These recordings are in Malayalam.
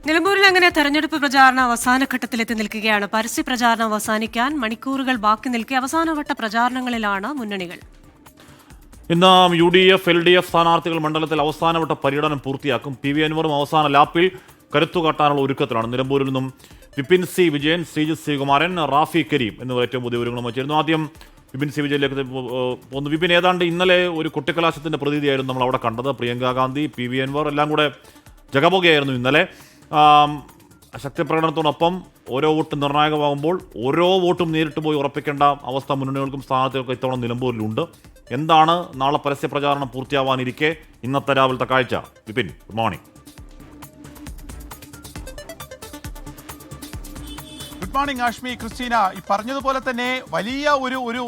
നിലമ്പൂരിൽ അങ്ങനെ തെരഞ്ഞെടുപ്പ് പ്രചാരണം അവസാന ഘട്ടത്തിലെത്തി നിൽക്കുകയാണ്. പരസ്യ പ്രചാരണം അവസാനിക്കാൻ മണിക്കൂറുകൾ ബാക്കി നിൽക്കെ അവസാനവട്ട പ്രചാരണങ്ങളിലാണ് മുന്നണികൾ. ഇന്ന് UDF, LDF സ്ഥാനാർത്ഥികൾ മണ്ഡലത്തിൽ അവസാനവട്ട പര്യടനം പൂർത്തിയാക്കും. PV അൻവറും അവസാന ലാപ്പിൽ കരുത്തുകാട്ടാനുള്ള ഒരുക്കത്തിലാണ്. നിലമ്പൂരിൽ നിന്നും വിപിൻ സി വിജയൻ, ശ്രീജിത്ത് ശ്രീകുമാരൻ, റാഫി കരീം എന്നിവർ ഏറ്റവും പുതിയ വിവരങ്ങളും വച്ചിരുന്നു. ആദ്യം വിപിൻ സി വിജയനിലേക്ക് പോകുന്നു. വിപിൻ, ഏതാണ്ട് ഇന്നലെ ഒരു കൊട്ടിക്കലാശത്തിന്റെ പ്രതീതിയായിരുന്നു നമ്മൾ അവിടെ കണ്ടത്. പ്രിയങ്ക ഗാന്ധി, PV അൻവർ എല്ലാം കൂടെ ജഗബോഗയായിരുന്നു ഇന്നലെ. ശക്തിപ്രകടനത്തോടൊപ്പം ഓരോ വോട്ടും നിർണായകമാകുമ്പോൾ ഓരോ വോട്ടും നേരിട്ട് പോയി ഉറപ്പിക്കേണ്ട അവസ്ഥ മുന്നണികൾക്കും സ്ഥാനാർത്ഥികൾക്കും ഇത്തവണ നിലമ്പൂരിലുണ്ട്. എന്താണ് നാളെ പരസ്യ പ്രചാരണം പൂർത്തിയാവാനിരിക്കെ ഇന്നത്തെ രാവിലത്തെ കാഴ്ച? Vipin, good morning. Good morning Ashmi, Christina. ഈ പറഞ്ഞതുപോലെ തന്നെ വലിയ ഒരു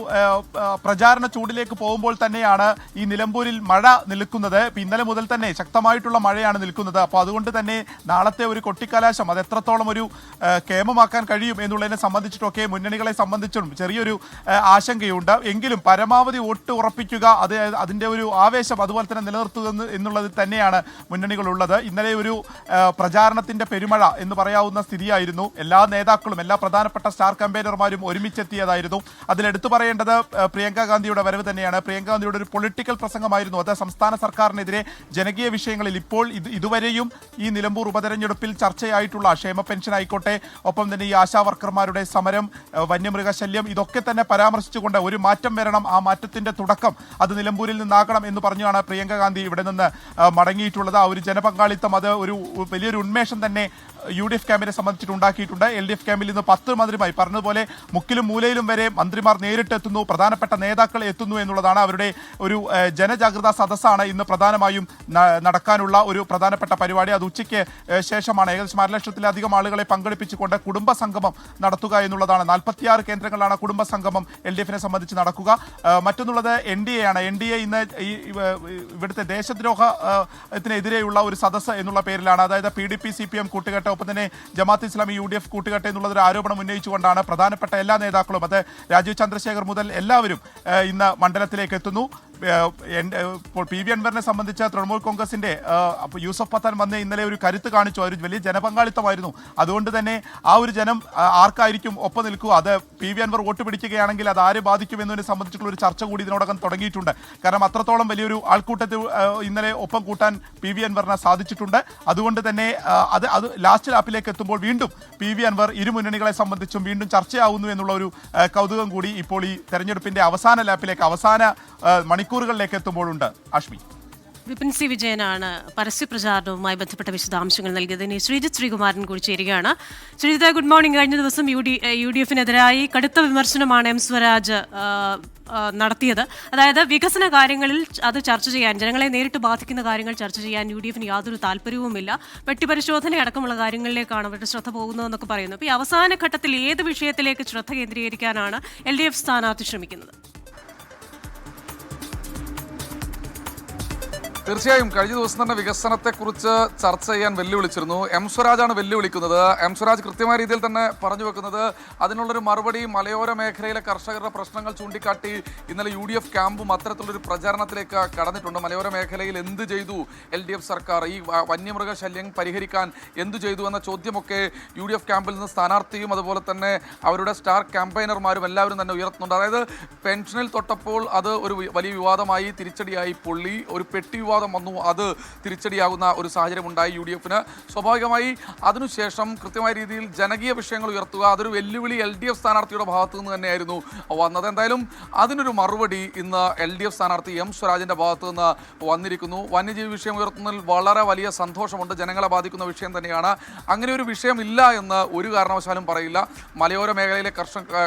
പ്രചാരണ ചൂടിലേക്ക് പോകുമ്പോൾ തന്നെയാണ് ഈ നിലമ്പൂരിൽ മഴ നിൽക്കുന്നത്. ഇന്നലെ മുതൽ തന്നെ ശക്തമായിട്ടുള്ള മഴയാണ് നിൽക്കുന്നത്. അപ്പോൾ അതുകൊണ്ട് തന്നെ നാളത്തെ ഒരു കൊട്ടിക്കലാശം അത് എത്രത്തോളം ഒരു കേമമാക്കാൻ കഴിയും എന്നുള്ളതിനെ സംബന്ധിച്ചിട്ടൊക്കെ മുന്നണികളെ സംബന്ധിച്ചും ചെറിയൊരു ആശങ്കയുണ്ട്. എങ്കിലും പരമാവധി വോട്ട് ഉറപ്പിക്കുക, അതിൻ്റെ ഒരു ആവേശം അതുപോലെ തന്നെ നിലനിർത്തുക എന്നുള്ളത് തന്നെയാണ് മുന്നണികളുള്ളത്. ഇന്നലെ ഒരു പ്രചാരണത്തിൻ്റെ പെരുമഴ എന്ന് പറയാവുന്ന സ്ഥിതിയായിരുന്നു. എല്ലാ നേതാക്കളും എല്ലാ പ്രധാനപ്പെട്ട സ്റ്റാർ കമ്പൈനർമാരും ഒരുമിച്ചെത്തിയതായിരുന്നു. അതിലെടുത്തു പറയേണ്ടത് പ്രിയങ്ക ഗാന്ധിയുടെ വരവ് തന്നെയാണ്. പ്രിയങ്ക ഗാന്ധിയുടെ ഒരു പൊളിറ്റിക്കൽ പ്രസംഗമായിരുന്നു അത്. സംസ്ഥാന സർക്കാരിനെതിരെ ജനകീയ വിഷയങ്ങളിൽ ഇപ്പോൾ ഇതുവരെയും ഈ നിലമ്പൂർ ഉപതെരഞ്ഞെടുപ്പിൽ ചർച്ചയായിട്ടുള്ള ക്ഷേമ പെൻഷൻ ആയിക്കോട്ടെ, ഒപ്പം തന്നെ ഈ ആശാ വർക്കർമാരുടെ സമരം, വന്യമൃഗശല്യം, ഇതൊക്കെ തന്നെ പരാമർശിച്ചുകൊണ്ട് ഒരു മാറ്റം വരണം, ആ മാറ്റത്തിന്റെ തുടക്കം അത് നിലമ്പൂരിൽ നിന്നാകണം എന്ന് പറഞ്ഞാണ് പ്രിയങ്ക ഗാന്ധി ഇവിടെ നിന്ന് മടങ്ങിയിട്ടുള്ളത്. ആ ഒരു ജനപങ്കാളിത്തം അത് ഒരു വലിയൊരു ഉന്മേഷം തന്നെ UDF ക്യാമ്പിനെ സംബന്ധിച്ചിട്ട് ഉണ്ടാക്കിയിട്ടുണ്ട്. LDF ക്യാമ്പിൽ ഇന്ന് 10 മന്ത്രിമാർ പറഞ്ഞതുപോലെ മുക്കിലും മൂലയിലും വരെ മന്ത്രിമാർ നേരിട്ടെത്തുന്നു, പ്രധാനപ്പെട്ട നേതാക്കൾ എത്തുന്നു എന്നുള്ളതാണ്. അവരുടെ ഒരു ജനജാഗ്രതാ സദസ്സാണ് ഇന്ന് പ്രധാനമായും നടക്കാനുള്ള ഒരു പ്രധാനപ്പെട്ട പരിപാടി. അത് ഉച്ചയ്ക്ക് ശേഷമാണ്. ഏകദേശം 1.5 ലക്ഷത്തിലധികം ആളുകളെ പങ്കെടുപ്പിച്ചുകൊണ്ട് കുടുംബ സംഗമം നടത്തുക എന്നുള്ളതാണ്. 46 കേന്ദ്രങ്ങളിലാണ് കുടുംബ സംഗമം LDFനെ സംബന്ധിച്ച് നടക്കുക. മറ്റൊന്നുള്ളത് NDA ആണ്. NDA ഇന്ന് ഇവിടുത്തെ ദേശദ്രോഹത്തിനെതിരെയുള്ള ഒരു സദസ്സ് എന്നുള്ള പേരിലാണ്. അതായത് PDP CPM കൂട്ടുകെട്ട്, ഒപ്പം തന്നെ ജമാഅത്ത് ഇസ്ലാമി UDF കൂട്ടുകെട്ട് എന്നുള്ളൊരു ആരോപണം ഉന്നയിച്ചുകൊണ്ടാണ് പ്രധാനപ്പെട്ട എല്ലാ നേതാക്കളും, അത് രാജീവ് ചന്ദ്രശേഖർ മുതൽ എല്ലാവരും ഇന്ന് മണ്ഡലത്തിലേക്ക് എത്തുന്നു. ഇപ്പോൾ PV അൻവറിനെ സംബന്ധിച്ച് തൃണമൂൽ കോൺഗ്രസിന്റെ യൂസഫ് പത്താൻ വന്ന് ഇന്നലെ ഒരു കരുത്ത് കാണിച്ചു. ഒരു വലിയ ജനപങ്കാളിത്തമായിരുന്നു. അതുകൊണ്ട് തന്നെ ആ ഒരു ജനം ആർക്കായിരിക്കും ഒപ്പം നിൽക്കുക, അത് PV അൻവർ വോട്ട് പിടിക്കുകയാണെങ്കിൽ അത് ആരെ ബാധിക്കും എന്നതിനെ സംബന്ധിച്ചിട്ടുള്ള ഒരു ചർച്ച കൂടി ഇതിനോടകം തുടങ്ങിയിട്ടുണ്ട്. കാരണം അത്രത്തോളം വലിയൊരു ആൾക്കൂട്ടത്തിൽ ഇന്നലെ ഒപ്പം കൂട്ടാൻ PV അൻവറിന് സാധിച്ചിട്ടുണ്ട്. അതുകൊണ്ട് തന്നെ അത് ലാസ്റ്റ് ലാപ്പിലേക്ക് എത്തുമ്പോൾ വീണ്ടും PV അൻവർ ഇരു മുന്നണികളെ സംബന്ധിച്ചും വീണ്ടും ചർച്ചയാവുന്നു എന്നുള്ള ഒരു കൗതുകം കൂടി ഇപ്പോൾ ഈ തെരഞ്ഞെടുപ്പിന്റെ അവസാന ലാപ്പിലേക്ക്, അവസാന മണിക്കൂറുകളിലേക്ക് എത്തുമ്പോഴുണ്ട്. ആഷ്മി, വിപിൻ സി വിജയനാണ് പരസ്യ പ്രചാരണവുമായി ബന്ധപ്പെട്ട വിശദാംശങ്ങൾ നൽകിയത്. ഇനി ശ്രീജിത്ത് ശ്രീകുമാരൻ കൂടി ചേരുകയാണ്. Sreejith, good morning. കഴിഞ്ഞ ദിവസം UDFനെതിരായി കടുത്ത വിമർശനമാണ് M സ്വരാജ് നടത്തിയത്. അതായത് വികസന കാര്യങ്ങളിൽ അത് ചർച്ച ചെയ്യാൻ, ജനങ്ങളെ നേരിട്ട് ബാധിക്കുന്ന കാര്യങ്ങൾ ചർച്ച ചെയ്യാൻ UDFന് യാതൊരു താല്പര്യവുമില്ല, വെട്ടിപ്പരിശോധന അടക്കമുള്ള കാര്യങ്ങളിലേക്കാണ് അവരുടെ ശ്രദ്ധ പോകുന്നതെന്നൊക്കെ പറയുന്നു. അപ്പോൾ ഈ അവസാന ഘട്ടത്തിൽ ഏത് വിഷയത്തിലേക്ക് ശ്രദ്ധ കേന്ദ്രീകരിക്കാനാണ് LDF സ്ഥാനാർത്ഥി ശ്രമിക്കുന്നത്? തീർച്ചയായും കഴിഞ്ഞ ദിവസം തന്നെ വികസനത്തെക്കുറിച്ച് ചർച്ച ചെയ്യാൻ വെല്ലുവിളിച്ചിരുന്നു. M സ്വരാജാണ് വെല്ലുവിളിക്കുന്നത്. M സ്വരാജ് കൃത്യമായ രീതിയിൽ തന്നെ പറഞ്ഞു വെക്കുന്നത് അതിനുള്ളൊരു മറുപടി മലയോര മേഖലയിലെ കർഷകരുടെ പ്രശ്നങ്ങൾ ചൂണ്ടിക്കാട്ടി ഇന്നലെ UDF ക്യാമ്പും അത്തരത്തിലുള്ളൊരു പ്രചാരണത്തിലേക്ക് കടന്നിട്ടുണ്ട്. മലയോര മേഖലയിൽ എന്ത് ചെയ്തു LDF സർക്കാർ, ഈ വന്യമൃഗശല്യം പരിഹരിക്കാൻ എന്തു ചെയ്തു എന്ന ചോദ്യമൊക്കെ UDF ക്യാമ്പിൽ നിന്ന് സ്ഥാനാർത്ഥിയും അതുപോലെ തന്നെ അവരുടെ സ്റ്റാർ ക്യാമ്പയിനർമാരും എല്ലാവരും തന്നെ ഉയർത്തുന്നുണ്ട്. അതായത് പെൻഷനിൽ തൊട്ടപ്പോൾ അത് ഒരു വലിയ വിവാദമായി, തിരിച്ചടിയായി പൊള്ളി, ഒരു പെട്ടി വന്നു, അത് തിരിച്ചടിയാകുന്ന ഒരു സാഹചര്യം ഉണ്ടായി UDFന്. സ്വാഭാവികമായി അതിനുശേഷം കൃത്യമായ രീതിയിൽ ജനകീയ വിഷയങ്ങൾ ഉയർത്തുക, അതൊരു വെല്ലുവിളി LDF സ്ഥാനാർത്ഥിയുടെ ഭാഗത്തു നിന്ന് തന്നെയായിരുന്നു വന്നത്. എന്തായാലും അതിനൊരു മറുപടി ഇന്ന് LDF സ്ഥാനാർത്ഥി M സ്വരാജിൻ്റെ ഭാഗത്തു നിന്ന് വന്നിരിക്കുന്നു. വന്യജീവി വിഷയം ഉയർത്തുന്നതിൽ വളരെ വലിയ സന്തോഷമുണ്ട്. ജനങ്ങളെ ബാധിക്കുന്ന വിഷയം തന്നെയാണ്. അങ്ങനെ ഒരു വിഷയമില്ല എന്ന് ഒരു കാരണവശാലും പറയില്ല. മലയോര മേഖലയിലെ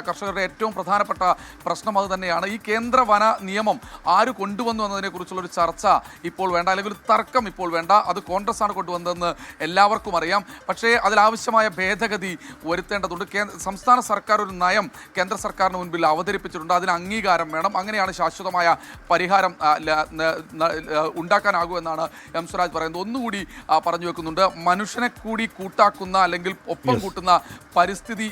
കർഷകരുടെ ഏറ്റവും പ്രധാനപ്പെട്ട പ്രശ്നം അത് തന്നെയാണ്. ഈ കേന്ദ്ര വന നിയമം ആര് കൊണ്ടുവന്നു എന്നതിനെക്കുറിച്ചുള്ളൊരു ചർച്ച ഇപ്പോൾ വേണ്ട, അല്ലെങ്കിൽ ഒരു തർക്കം ഇപ്പോൾ വേണ്ട. അത് കോൺഗ്രസ് ആണ് കൊണ്ടുവന്നതെന്ന് എല്ലാവർക്കും അറിയാം. പക്ഷേ അതിലാവശ്യമായ ഭേദഗതി വരുത്തേണ്ടതുണ്ട്. സംസ്ഥാന സർക്കാർ ഒരു നയം കേന്ദ്ര സർക്കാരിന് മുൻപിൽ അവതരിപ്പിച്ചിട്ടുണ്ട്. അതിന് അംഗീകാരം വേണം. അങ്ങനെയാണ് ശാശ്വതമായ പരിഹാരം ഉണ്ടാക്കാനാകൂ എന്നാണ് M സ്വരാജ് പറയുന്നത്. ഒന്നുകൂടി പറഞ്ഞു വെക്കുന്നുണ്ട്, മനുഷ്യനെ കൂടി കൂട്ടാക്കുന്ന അല്ലെങ്കിൽ ഒപ്പം കൂട്ടുന്ന പരിസ്ഥിതി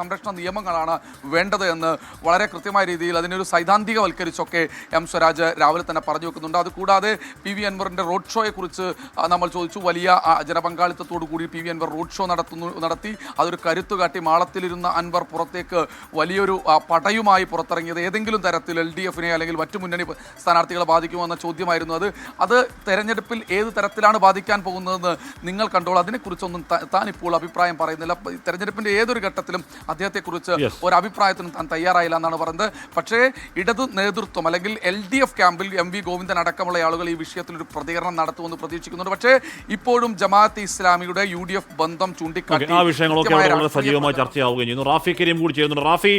സംരക്ഷണ നിയമങ്ങളാണ് വേണ്ടത് എന്ന് വളരെ കൃത്യമായ രീതിയിൽ അതിനൊരു സൈദ്ധാന്തികവൽക്കരിച്ചൊക്കെ M സ്വരാജ് രാവിലെ തന്നെ പറഞ്ഞു വെക്കുന്നുണ്ട്. അതുകൂടാതെ പി വി അൻവറിൻ്റെ റോഡ് ഷോയെക്കുറിച്ച് നമ്മൾ ചോദിച്ചു. വലിയ ജനപങ്കാളിത്തത്തോടു കൂടി P V Anwar road show നടത്തി. അതൊരു കരുത്തു കാട്ടി മാളത്തിലിരുന്ന അൻവർ പുറത്തേക്ക് വലിയൊരു പടയുമായി പുറത്തിറങ്ങിയത് ഏതെങ്കിലും തരത്തിൽ LDF-നെ അല്ലെങ്കിൽ മറ്റു മുന്നണി സ്ഥാനാർത്ഥികളെ ബാധിക്കുമോ എന്ന ചോദ്യമായിരുന്നു അത് തെരഞ്ഞെടുപ്പിൽ ഏത് തരത്തിലാണ് ബാധിക്കാൻ പോകുന്നതെന്ന് നിങ്ങൾ കണ്ടോളൂ. അതിനെക്കുറിച്ചൊന്നും താൻ ഇപ്പോൾ അഭിപ്രായം പറയുന്നില്ല. തെരഞ്ഞെടുപ്പിന്റെ ഏതൊരു ഘട്ടത്തിലും അദ്ദേഹത്തെക്കുറിച്ച് ഒരു അഭിപ്രായത്തിനും താൻ തയ്യാറായില്ല എന്നാണ് പറയുന്നത്. പക്ഷേ ഇടതു നേതൃത്വം അല്ലെങ്കിൽ LDF ക്യാമ്പിൽ MV ഗോവിന്ദൻ അടക്കമുള്ള ആളുകൾ ഈ വിഷയത്തിൽ ഒരു പ്രതികരണം നടത്തുമെന്ന് പ്രതീക്ഷിക്കുന്നുണ്ട്. പക്ഷേ ഇപ്പോഴും ജമാഅത്തെ ഇസ്ലാമിയുടെ UDF ബന്ധം ചൂണ്ടിക്കാട്ടി ആ വിഷയങ്ങളൊക്കെ വളരെ സജീവമായി ചർച്ചയാവുകയും ചെയ്യുന്നു. റാഫി കരീം കൂടി ചെയ്യുന്നുണ്ട്. റാഫി,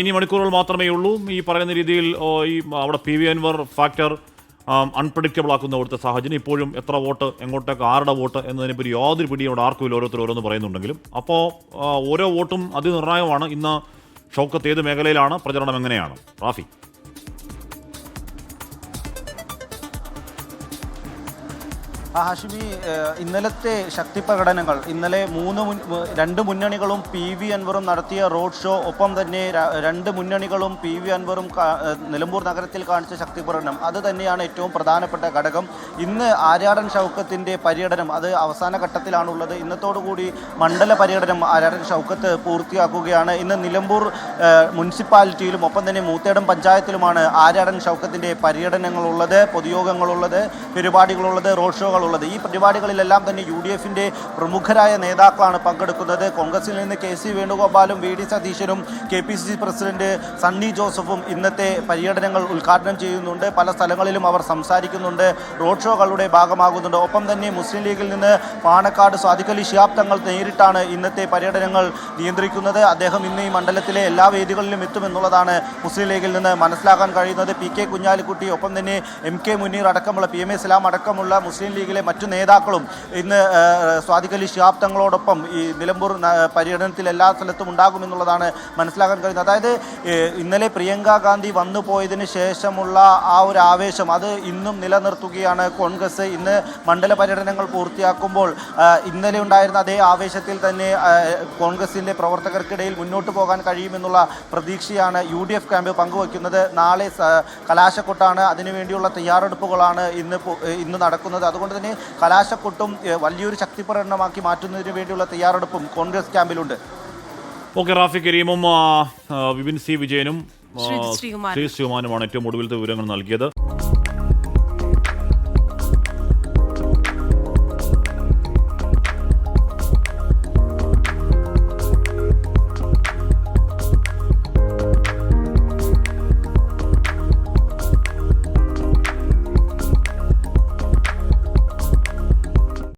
ഇനി മണിക്കൂറുകൾ മാത്രമേ ഉള്ളൂ. ഈ പറയുന്ന രീതിയിൽ ഈ അവിടെ P V Anwar factor unpredictable ആക്കുന്ന അവിടുത്തെ സാഹചര്യം, ഇപ്പോഴും എത്ര വോട്ട്, എങ്ങോട്ടേക്ക് ആരുടെ വോട്ട് എന്നതിനെപ്പറ്റി യാതൊരു പിടിയും അവിടെ ആർക്കും ഓരോരുത്തർ ഓരോന്ന് പറയുന്നുണ്ടെങ്കിലും അപ്പോൾ ഓരോ വോട്ടും അതിനിർണായകമാണ്. ഇന്ന് ഷൗക്കത്ത് ഏത് മേഖലയിലാണ്, പ്രചരണം എങ്ങനെയാണ്? റാഫി. ഹാഷിമി, ഇന്നലത്തെ ശക്തി പ്രകടനങ്ങൾ, ഇന്നലെ രണ്ട് മുന്നണികളും പി വി അൻവറും നടത്തിയ റോഡ് ഷോ, ഒപ്പം തന്നെ രണ്ട് മുന്നണികളും പി വി അൻവറും നിലമ്പൂർ നഗരത്തിൽ കാണിച്ച ശക്തി പ്രകടനം, അത് തന്നെയാണ് ഏറ്റവും പ്രധാനപ്പെട്ട ഘടകം. ഇന്ന് ആര്യാടൻ ഷൗക്കത്തിൻ്റെ പര്യടനം അത് അവസാന ഘട്ടത്തിലാണുള്ളത്. ഇന്നത്തോടുകൂടി മണ്ഡല പര്യടനം ആര്യാടൻ ഷൗക്കത്ത് പൂർത്തിയാക്കുകയാണ്. ഇന്ന് നിലമ്പൂർ മുനിസിപ്പാലിറ്റിയിലും ഒപ്പം തന്നെ മൂത്തേടം പഞ്ചായത്തിലുമാണ് ആര്യാടൻ ഷൗക്കത്തിൻ്റെ പര്യടനങ്ങളുള്ളത്, പൊതുയോഗങ്ങളുള്ളത്, പരിപാടികളുള്ളത്, റോഡ് ഷോകൾ ഉള്ളത്. ഈ പരിപാടികളിലെല്ലാം തന്നെ UDF-ന്റെ പ്രമുഖരായ നേതാക്കളാണ് പങ്കെടുക്കുന്നത്. കോൺഗ്രസിൽ നിന്ന് KC വേണുഗോപാലും VD സതീശനും KPCC പ്രസിഡന്റ് സണ്ണി ജോസഫും ഇന്നത്തെ പര്യടനങ്ങൾ ഉദ്ഘാടനം ചെയ്യുന്നുണ്ട്. പല സ്ഥലങ്ങളിലും അവർ സംസാരിക്കുന്നുണ്ട്, റോഡ് ഷോകളുടെ ഭാഗമാകുന്നുണ്ട്. ഒപ്പം തന്നെ മുസ്ലിം ലീഗിൽ നിന്ന് പാണക്കാട് സാദിഖ് അലി ശിഹാബ് തങ്ങൾ നേരിട്ടാണ് ഇന്നത്തെ പര്യടനങ്ങൾ നിയന്ത്രിക്കുന്നത്. അദ്ദേഹം ഇന്ന് ഈ മണ്ഡലത്തിലെ എല്ലാ വേദികളിലും എത്തുമെന്നുള്ളതാണ് മുസ്ലിം ലീഗിൽ നിന്ന് മനസ്സിലാക്കാൻ കഴിയുന്നത്. PK കുഞ്ഞാലിക്കുട്ടി, ഒപ്പം തന്നെ MK മുനീർ അടക്കമുള്ള PMA ഇസ്ലാം അടക്കമുള്ള മുസ്ലിം ലീഗിലെ മറ്റു നേതാക്കളും ഇന്ന് സാദിഖ് അലി ശിഹാബ് തങ്ങളോടൊപ്പം ഈ നിലമ്പൂർ പര്യടനത്തിൽ എല്ലാ സ്ഥലത്തും ഉണ്ടാകുമെന്നുള്ളതാണ് മനസ്സിലാക്കാൻ കഴിയുന്നത്. അതായത് ഇന്നലെ പ്രിയങ്ക ഗാന്ധി വന്നു പോയതിന് ശേഷമുള്ള ആ ഒരു ആവേശം അത് ഇന്നും നിലനിർത്തുകയാണ് കോൺഗ്രസ്. ഇന്ന് മണ്ഡല പര്യടനങ്ങൾ പൂർത്തിയാക്കുമ്പോൾ ഇന്നലെ ഉണ്ടായിരുന്ന അതേ ആവേശത്തിൽ തന്നെ കോൺഗ്രസിൻ്റെ പ്രവർത്തകർക്കിടയിൽ മുന്നോട്ട് പോകാൻ കഴിയുമെന്നുള്ള പ്രതീക്ഷയാണ് UDF ക്യാമ്പ് പങ്കുവയ്ക്കുന്നത്. നാളെ കലാശക്കൊട്ടാണ്, അതിനുവേണ്ടിയുള്ള തയ്യാറെടുപ്പുകളാണ് ഇന്ന് നടക്കുന്നത്. അതുകൊണ്ട് തന്നെ കലാശക്കൊട്ടും വലിയൊരു ശക്തി പ്രകടനമാക്കി മാറ്റുന്നതിന് വേണ്ടിയുള്ള തയ്യാറെടുപ്പും കോൺഗ്രസ് ക്യാമ്പിലുണ്ട്. ഓക്കെ, റാഫി കരീമും വിപിൻ സി വിജയനും ശ്രീ ശ്രീകുമാരൻ ശ്രീ ശ്രീകുമാനുമാണ് ഏറ്റവും ഒടുവിലത്തെ വിവരങ്ങൾ നൽകിയത്.